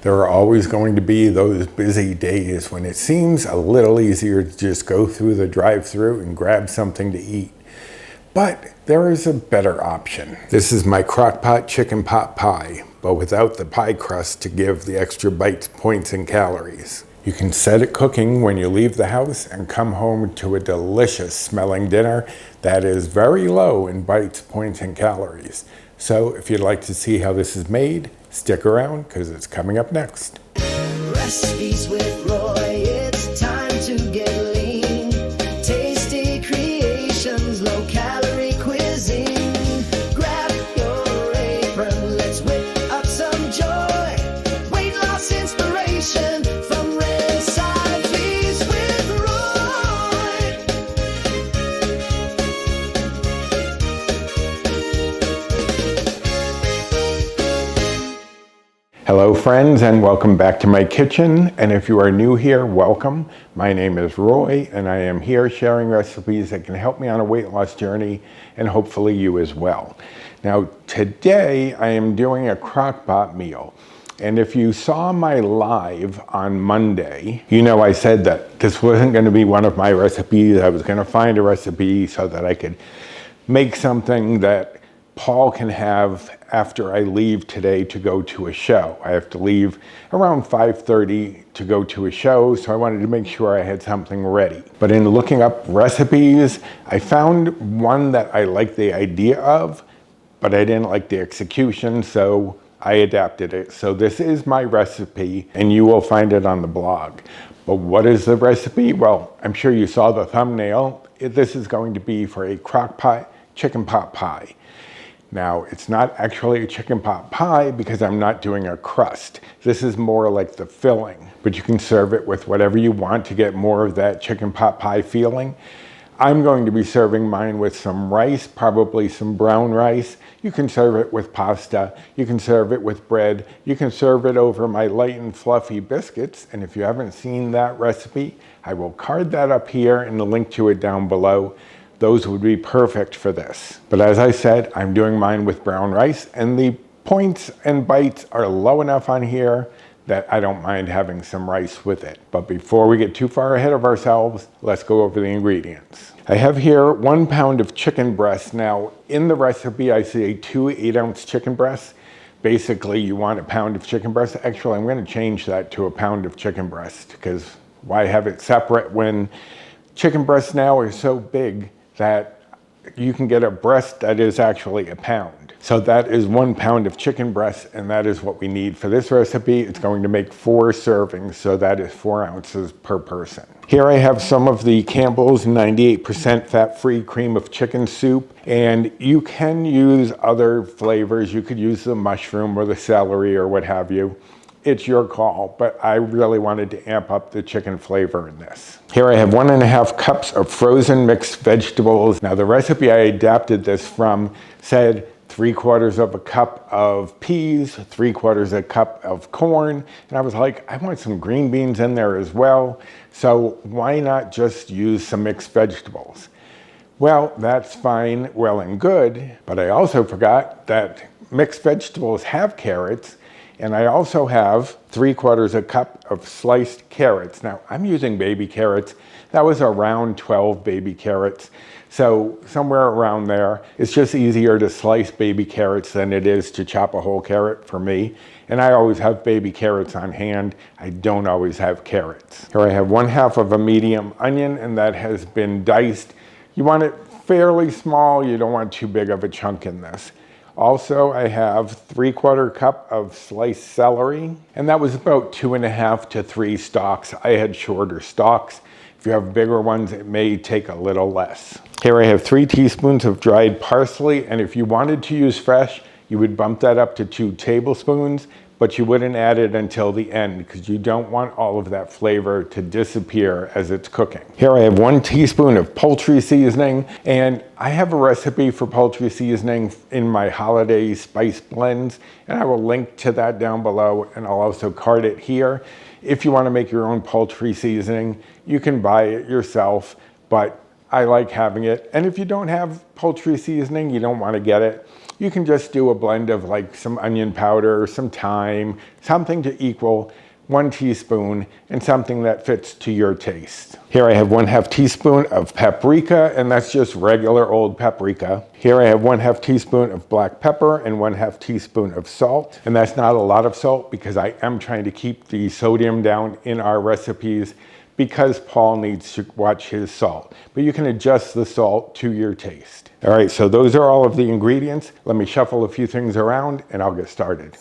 There are always going to be those busy days when it seems a little easier to just go through the drive-thru and grab something to eat. But there is a better option. This is my Crockpot chicken pot pie, but without the pie crust to give the extra bites, points, and calories. You can set it cooking when you leave the house and come home to a delicious smelling dinner that is very low in bites, points, and calories. So if you'd like to see how this is made, stick around because it's coming up next. Recipes with Roy, it's time to get lean. Tasty creations, low calorie cuisine. Grab your apron, let's whip up some joy. Weight loss inspiration from recipes with Roy. Hello friends, and welcome back to my kitchen. And if you are new here, welcome. My name is Roy and I am here sharing recipes that can help me on a weight loss journey and hopefully you as well. Now today I am doing a Crockpot meal. And if you saw my live on Monday, you know I said that this wasn't going to be one of my recipes. I was going to find a recipe so that I could make something that Paul can have after I leave today to go to a show. I have to leave around 5:30 to go to a show, so I wanted to make sure I had something ready. But in looking up recipes, I found one that I liked the idea of, but I didn't like the execution, so I adapted it. So this is my recipe, and you will find it on the blog. But what is the recipe? Well, I'm sure you saw the thumbnail. This is going to be for a Crockpot chicken pot pie. Now, it's not actually a chicken pot pie because I'm not doing a crust. This is more like the filling, but you can serve it with whatever you want to get more of that chicken pot pie feeling. I'm going to be serving mine with some rice, probably some brown rice. You can serve it with pasta. You can serve it with bread. You can serve it over my light and fluffy biscuits. And if you haven't seen that recipe, I will card that up here and the link to it down below. Those would be perfect for this. But as I said, I'm doing mine with brown rice, and the points and bites are low enough on here that I don't mind having some rice with it. But before we get too far ahead of ourselves, let's go over the ingredients. I have here 1 pound of chicken breast. Now, in the recipe, I see 2 8-ounce chicken breasts. Basically, you want a pound of chicken breast. Actually, I'm going to change that to a pound of chicken breast because why have it separate when chicken breasts now are so big that you can get a breast that is actually a pound. So that is 1 pound of chicken breast, and that is what we need for this recipe. It's going to make 4 servings, so that is 4 ounces per person. Here I have some of the Campbell's 98% fat-free cream of chicken soup, and you can use other flavors. You could use the mushroom or the celery or what have you. It's your call, but I really wanted to amp up the chicken flavor in this. Here I have 1.5 cups of frozen mixed vegetables. Now the recipe I adapted this from said 3/4 of a cup of peas, 3/4 a cup of corn, and I was like, I want some green beans in there as well, so why not just use some mixed vegetables? Well, that's fine, well and good, but I also forgot that mixed vegetables have carrots, and I also have 3/4 a cup of sliced carrots. Now, I'm using baby carrots. That was around 12 baby carrots. So somewhere around there. It's just easier to slice baby carrots than it is to chop a whole carrot for me. And I always have baby carrots on hand. I don't always have carrots. Here I have 1/2 of a medium onion, and that has been diced. You want it fairly small. You don't want too big of a chunk in this. Also, I have 3/4 cup of sliced celery, and that was about 2.5 to 3 stalks. I had shorter stalks. If you have bigger ones, it may take a little less. Here I have 3 teaspoons of dried parsley, and if you wanted to use fresh, you would bump that up to 2 tablespoons, but you wouldn't add it until the end because you don't want all of that flavor to disappear as it's cooking. Here I have 1 teaspoon of poultry seasoning, and I have a recipe for poultry seasoning in my holiday spice blends, and I will link to that down below, and I'll also card it here. If you want to make your own poultry seasoning, you can buy it yourself, but I like having it. And if you don't have poultry seasoning, you don't want to get it, you can just do a blend of like some onion powder, some thyme, something to equal 1 teaspoon, and something that fits to your taste. Here I have 1/2 teaspoon of paprika, and that's just regular old paprika. Here I have 1/2 teaspoon of black pepper and 1/2 teaspoon of salt. And that's not a lot of salt because I am trying to keep the sodium down in our recipes because Paul needs to watch his salt. But you can adjust the salt to your taste. All right, so those are all of the ingredients. Let me shuffle a few things around and I'll get started.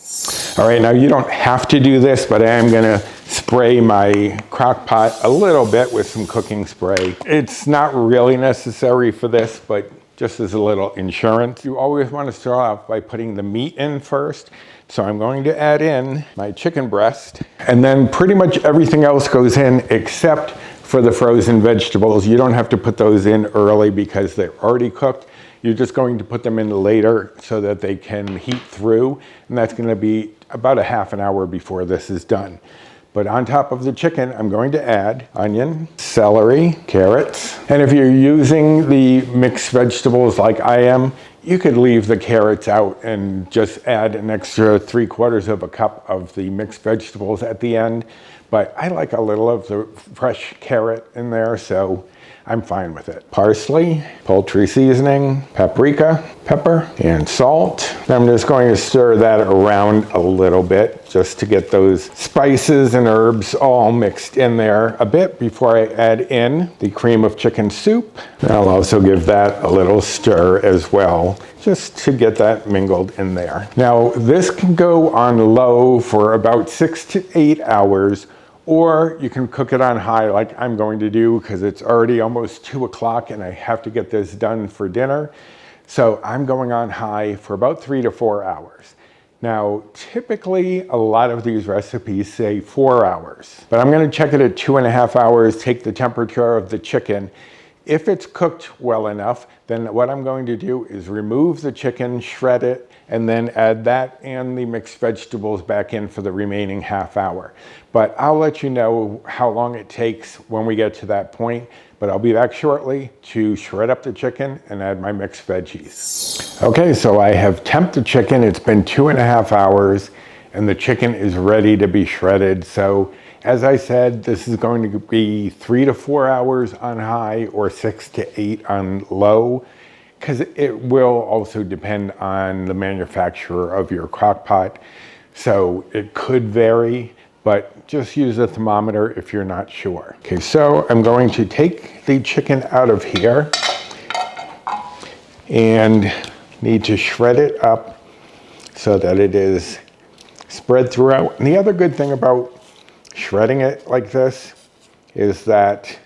All right, now you don't have to do this, but I am gonna spray my crock pot a little bit with some cooking spray. It's not really necessary for this, but just as a little insurance. You always want to start off by putting the meat in first. So I'm going to add in my chicken breast, and then pretty much everything else goes in except for the frozen vegetables. You don't have to put those in early because they're already cooked. You're just going to put them in later so that they can heat through, and that's going to be about a half an hour before this is done. But on top of the chicken, I'm going to add onion, celery, carrots. And if you're using the mixed vegetables like I am, you could leave the carrots out and just add an extra 3/4 of a cup of the mixed vegetables at the end. But I like a little of the fresh carrot in there, so I'm fine with it. Parsley, poultry seasoning, paprika, pepper, and salt. I'm just going to stir that around a little bit just to get those spices and herbs all mixed in there a bit before I add in the cream of chicken soup. I'll also give that a little stir as well, just to get that mingled in there. Now, this can go on low for about 6 to 8 hours, or you can cook it on high like I'm going to do because it's already almost 2 o'clock and I have to get this done for dinner. So I'm going on high for about 3 to 4 hours. Now, typically a lot of these recipes say 4 hours, but I'm going to check it at 2.5 hours, take the temperature of the chicken. If it's cooked well enough, then what I'm going to do is remove the chicken, shred it, and then add that and the mixed vegetables back in for the remaining half hour. But I'll let you know how long it takes when we get to that point. But I'll be back shortly to shred up the chicken and add my mixed veggies. Okay, so I have temped the chicken. It's been 2.5 hours and the chicken is ready to be shredded. So as I said, this is going to be 3 to 4 hours on high or 6 to 8 on low, because it will also depend on the manufacturer of your crock pot. So it could vary, but just use a thermometer if you're not sure. Okay, so I'm going to take the chicken out of here and need to shred it up so that it is spread throughout. And the other good thing about shredding it like this is that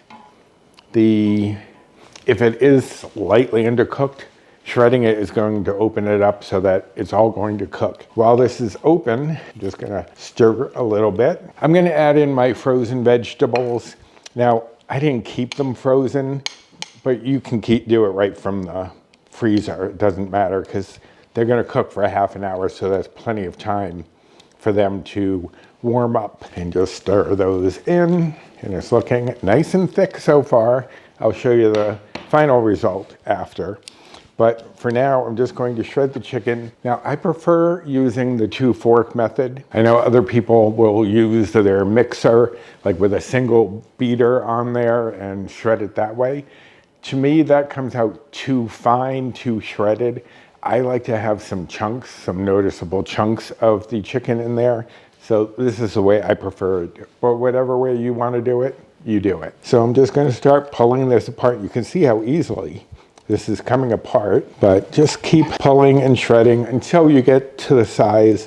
if it is lightly undercooked, shredding it is going to open it up so that it's all going to cook. While this is open, I'm just gonna stir a little bit. I'm gonna add in my frozen vegetables. Now, I didn't keep them frozen, but you can do it right from the freezer. It doesn't matter because they're gonna cook for a half an hour, so that's plenty of time for them to warm up. And just stir those in, and it's looking nice and thick so far. I'll show you the final result after. But for now, I'm just going to shred the chicken. Now, I prefer using the 2-fork method. I know other people will use their mixer, like with a single beater on there and shred it that way. To me, that comes out too fine, too shredded. I like to have some chunks, some noticeable chunks of the chicken in there. So this is the way I prefer it. But whatever way you want to do it, you do it. So I'm just going to start pulling this apart. You can see how easily this is coming apart, but just keep pulling and shredding until you get to the size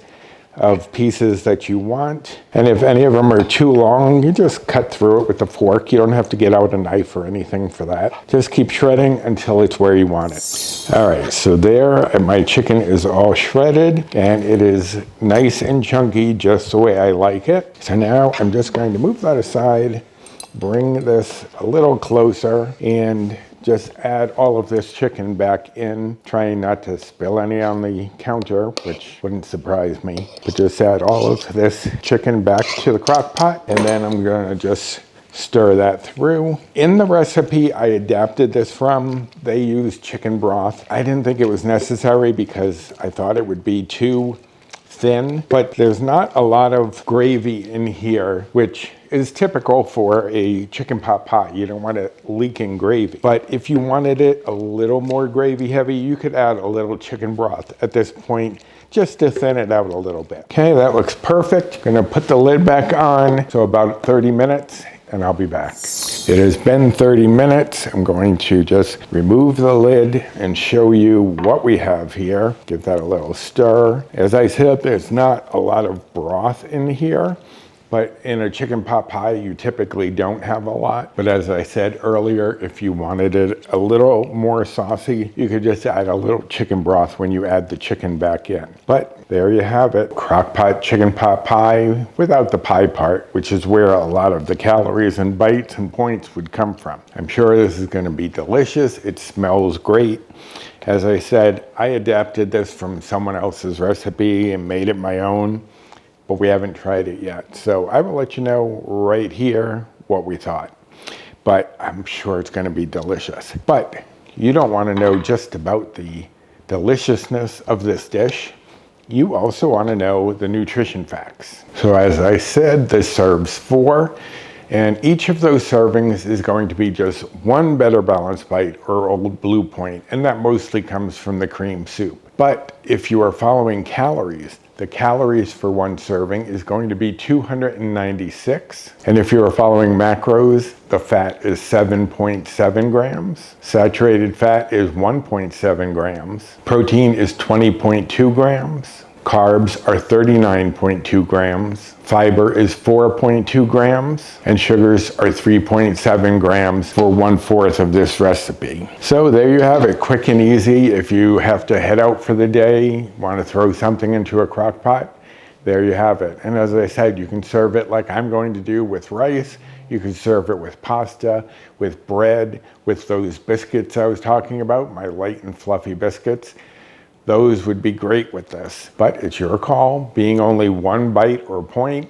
of pieces that you want. And if any of them are too long, you just cut through it with a fork. You don't have to get out a knife or anything for that. Just keep shredding until it's where you want it. All right, so there, my chicken is all shredded and it is nice and chunky, just the way I like it. So now I'm just going to move that aside, bring this a little closer, and just add all of this chicken back in, trying not to spill any on the counter, which wouldn't surprise me. But just add all of this chicken back to the crock pot, and then I'm gonna just Stir that through. In the recipe I adapted this from, they use chicken broth. I didn't think it was necessary because I thought it would be too thin, but there's not a lot of gravy in here, which is typical for a chicken pot pie. You don't want it leaking gravy. But if you wanted it a little more gravy heavy, you could add a little chicken broth at this point just to thin it out a little bit. Okay, that looks perfect. Gonna put the lid back on, so about 30 minutes, and I'll be back. It has been 30 minutes. I'm going to just remove the lid and show you what we have here. Give that a little stir. As I said, there's not a lot of broth in here, but in a chicken pot pie, you typically don't have a lot. But as I said earlier, if you wanted it a little more saucy, you could just add a little chicken broth when you add the chicken back in. But there you have it, Crockpot chicken pot pie without the pie part, which is where a lot of the calories and bites and points would come from. I'm sure this is gonna be delicious. It smells great. As I said, I adapted this from someone else's recipe and made it my own, but we haven't tried it yet. So I will let you know right here what we thought. But I'm sure it's gonna be delicious. But you don't wanna know just about the deliciousness of this dish. You also wanna know the nutrition facts. So as I said, this serves 4, and each of those servings is going to be just one Better Balanced Bite or Old Blue Point, and that mostly comes from the cream soup. But if you are following calories, the calories for one serving is going to be 296. And if you are following macros, the fat is 7.7 grams. Saturated fat is 1.7 grams. Protein is 20.2 grams. Carbs are 39.2 grams. Fiber is 4.2 grams. And sugars are 3.7 grams for 1/4 of this recipe. So there you have it, quick and easy. If you have to head out for the day, want to throw something into a crock pot, there you have it. And as I said, you can serve it like I'm going to do with rice. You can serve it with pasta, with bread, with those biscuits I was talking about, my light and fluffy biscuits. Those would be great with this, but it's your call. Being only one bite or point,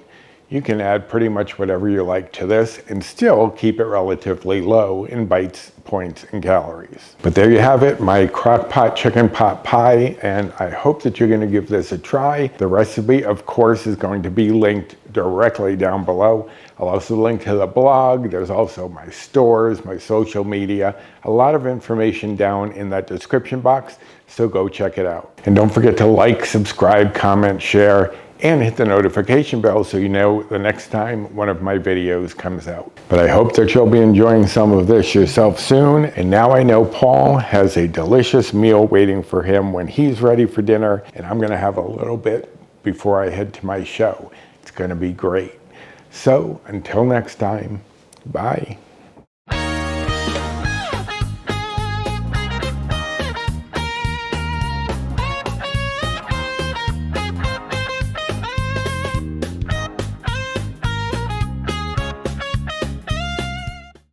you can add pretty much whatever you like to this and still keep it relatively low in bites, points, and calories. But there you have it, my Crockpot chicken pot pie, and I hope that you're gonna give this a try. The recipe, of course, is going to be linked directly down below. I'll also link to the blog. There's also my stores, my social media, a lot of information down in that description box, so go check it out. And don't forget to like, subscribe, comment, share, and hit the notification bell so you know the next time one of my videos comes out. But I hope that you'll be enjoying some of this yourself soon. And now I know Paul has a delicious meal waiting for him when he's ready for dinner, and I'm gonna have a little bit before I head to my show. It's gonna be great. So until next time, bye.